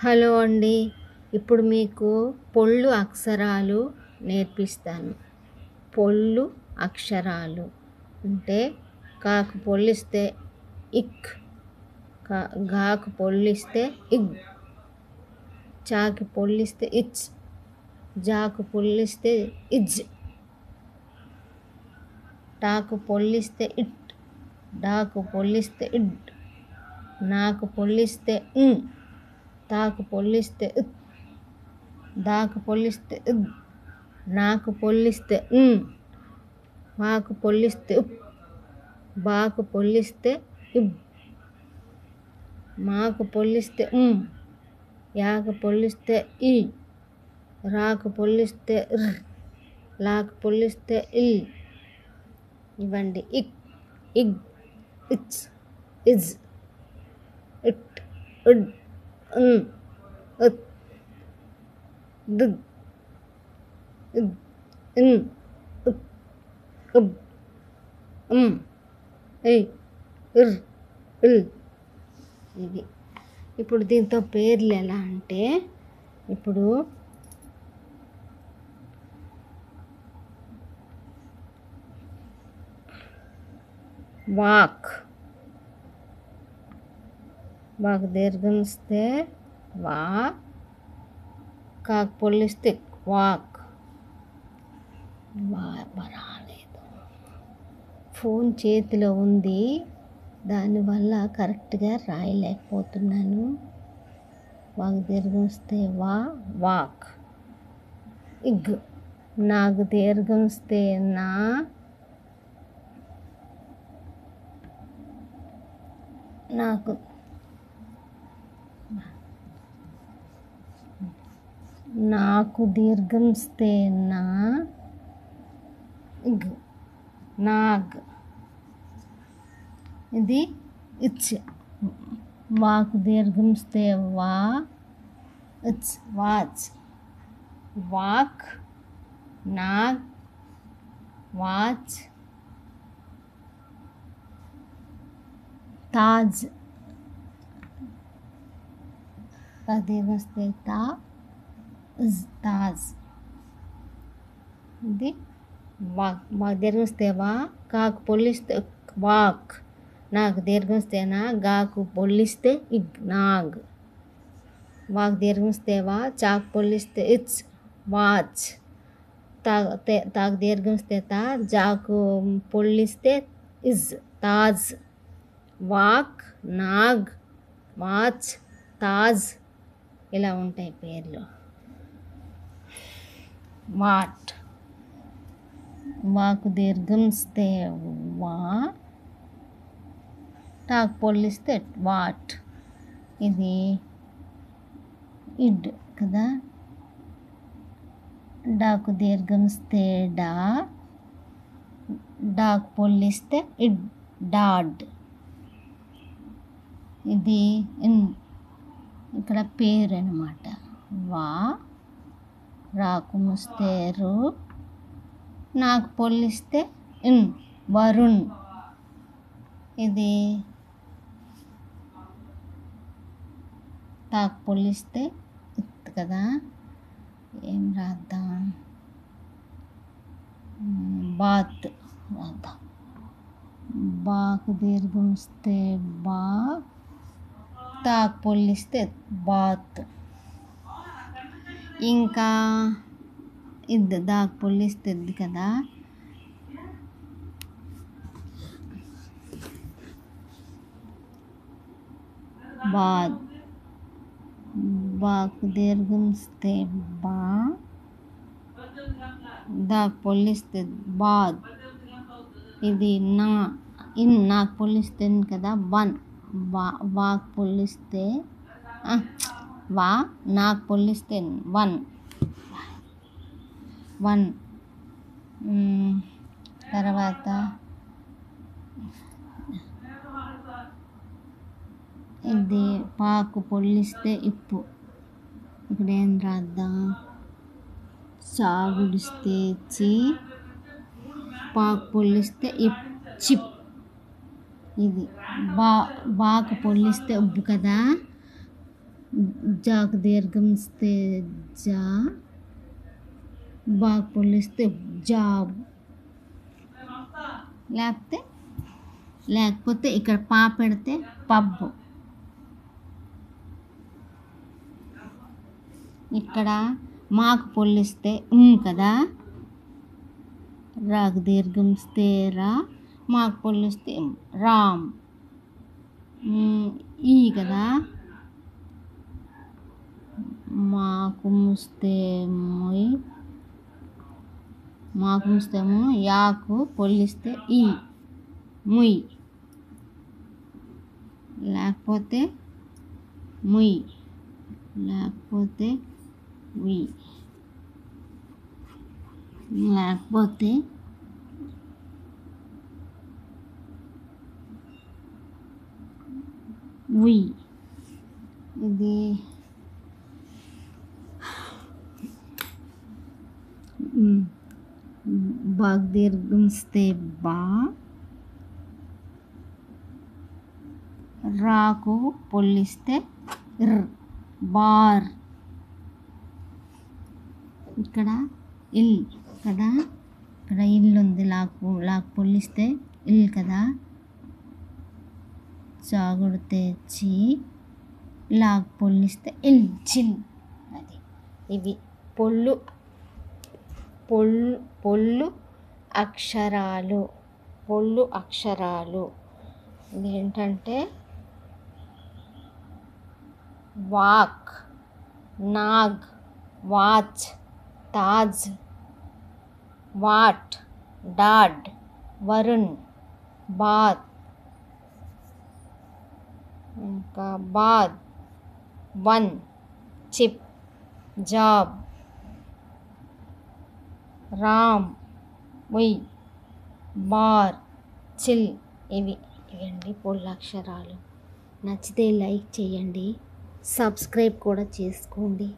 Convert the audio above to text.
Hello అండి. ఇప్పుడు మీకు పొళ్ళు అక్షరాలు నేర్పిస్తాను. పొళ్ళు అక్షరాలు అంటే కాకు పొల్లిస్తే ఇక్, గాకు పొల్లిస్తే ఇగ్, చాకి పొల్లిస్తే ఇచ్, జాకు పొల్లిస్తే ఇజ్, టాకు పొల్లిస్తే ఇట్, డాకు పొల్లిస్తే ఇడ్, నాకు పొల్లిస్తే తాకు పొల్లిస్తే ఇత్, దాకు పొల్లిస్తే ఇద్, నాకు పొల్లిస్తే వాకు పొల్లిస్తే ఉప్, బాకు పొల్లిస్తే ఇబ్, మాకు పొల్లిస్తే యాకు పొల్లిస్తే ఈ, రాకు పొల్లిస్తే లాకు పొల్లిస్తే ఇల్. ఇవ్వండి ఇక్, ఇగ్, ఇచ్, ఇజ్, ఇట్, ఇడ్, ఇత్, దిద్, ఇద్, ఇన్, ఇప్, ఇబ్, ఐ, ఇర్, ఇల్. ఇది ఇప్పుడు దీంతో పేర్లు ఎలా అంటే ఇప్పుడు వాక్, వాకు దీర్ఘమిస్తే వా, కాకు పొల్లిస్తే వాక్. రాలేదు, ఫోన్ చేతిలో ఉంది, దానివల్ల కరెక్ట్గా రాయలేకపోతున్నాను. వాకు దీర్ఘమిస్తే వా, వాక్. ఇగ్, నాకు దీర్ఘమిస్తే నా, నాకు నాకు దీర్ఘమిస్తే నా, ఇగ్, నాగ్. ఇది ఇచ్. వాకు దీర్ఘమిస్తే వా, ఇచ్, వాచ్. వాక్, నాగ్, వాచ్, తాజ్. దీర్ఘమిస్తే తా, ఇజ్, తాజ్. ఇది వాక్. వాకు దీర్ఘమిస్తే వా, కాకు పొల్లిస్తే వాక్, నాకు దీర్ఘమిస్తే నా, గాకు పొల్లిస్తే ఇగ్, నాగ్. వాకు దీర్ఘమిస్తే వా, చాకు పొల్లిస్తే ఇచ్, వాచ్. తాకు దీర్ఘమిస్తే తా, జాకు పొల్లిస్తే ఇజ్, తాజ్. వాక్, నాగ్, వాచ్, తాజ్. ఇలా ఉంటాయి పేర్లు. వాట్, వాకు దీర్ఘమిస్తే వా, టాకు పొల్లిస్తే వాట్. ఇది ఇడ్ కదా. డాకు దీర్ఘమిస్తే డా, డాకు పొల్లిస్తే ఇడ్, డాడ్. ఇది ఇక్కడ పేరు అన్నమాట. వా, రాకు ముస్తే రు, నాకు పొల్లిస్తే వరుణ్. ఇది తాకు పొల్లిస్తే ఇత్ కదా. ఏం రాద్దాం, బాత్ రాద్దాం. బాకు దీర్ఘమిస్తే బా, తాకు పొల్లిస్తే బాత్. ఇంకా ఇది దాకు పొల్లిస్తే ఇది కదా. బాద్, బాకు దీర్ఘమిస్తే బా, దాకు పొల్లిస్తే బాద్. ఇది నా, నాకు పొల్లిస్తే కదా వన్. వాకు పొల్లిస్తే వా, నాకు పొల్లిస్తే వన్. తర్వాత ఇది పాకు పొల్లిస్తే ఇప్పు. ఇక్కడ ఏం రాద్దాం, సాగుడిస్తే చి, పాకు పొల్లిస్తే ఇప్, చిప్. ఇది బాకు పొల్లిస్తే ఉబ్బు కదా. జాకు దీర్ఘం ఇస్తే జా, బాకు పొల్లిస్తే జాబ్. లేకపోతే ఇక్కడ పా పెడితే పబ్. ఇక్కడ మాకు పొల్లిస్తే కదా, రాకు దీర్ఘం ఇస్తే రా, మాకు పొల్లిస్తే రామ్. ఈ కదా, మాకు ముస్తే మొయ్, మాకు ముస్తేమో యాకు పొల్లిస్తే ఈ ముయ్. లేకపోతే ముయ్, లేకపోతే ఉయ్, లేకపోతే ఉయ్. ఇది బాగ్ దీర్ఘం ఇస్తే బా, రాకు పొల్లిస్తే బార్. ఇక్కడ ఇల్ కదా, ఇక్కడ ఇల్లు ఉంది, లాకు పొల్లిస్తే ఇల్ కదా, చాగుడితే చీ, లాకు పొల్లిస్తే ఇల్ చిల్. అది ఇవి పొల్లు అక్షరాలు. ఇదేంటంటే వాక్, నాగ్, వాచ్, తాజ్, వాట్, డాడ్, వరుణ్, బాత్, ఇంకా బాద్, వన్, చిప్, జాబ్, రామ్, ఉయ్, బార్, చిల్. ఇవండి పొల్లు అక్షరాలు. నచ్చితే లైక్ చేయండి, సబ్స్క్రైబ్ కూడా చేసుకోండి.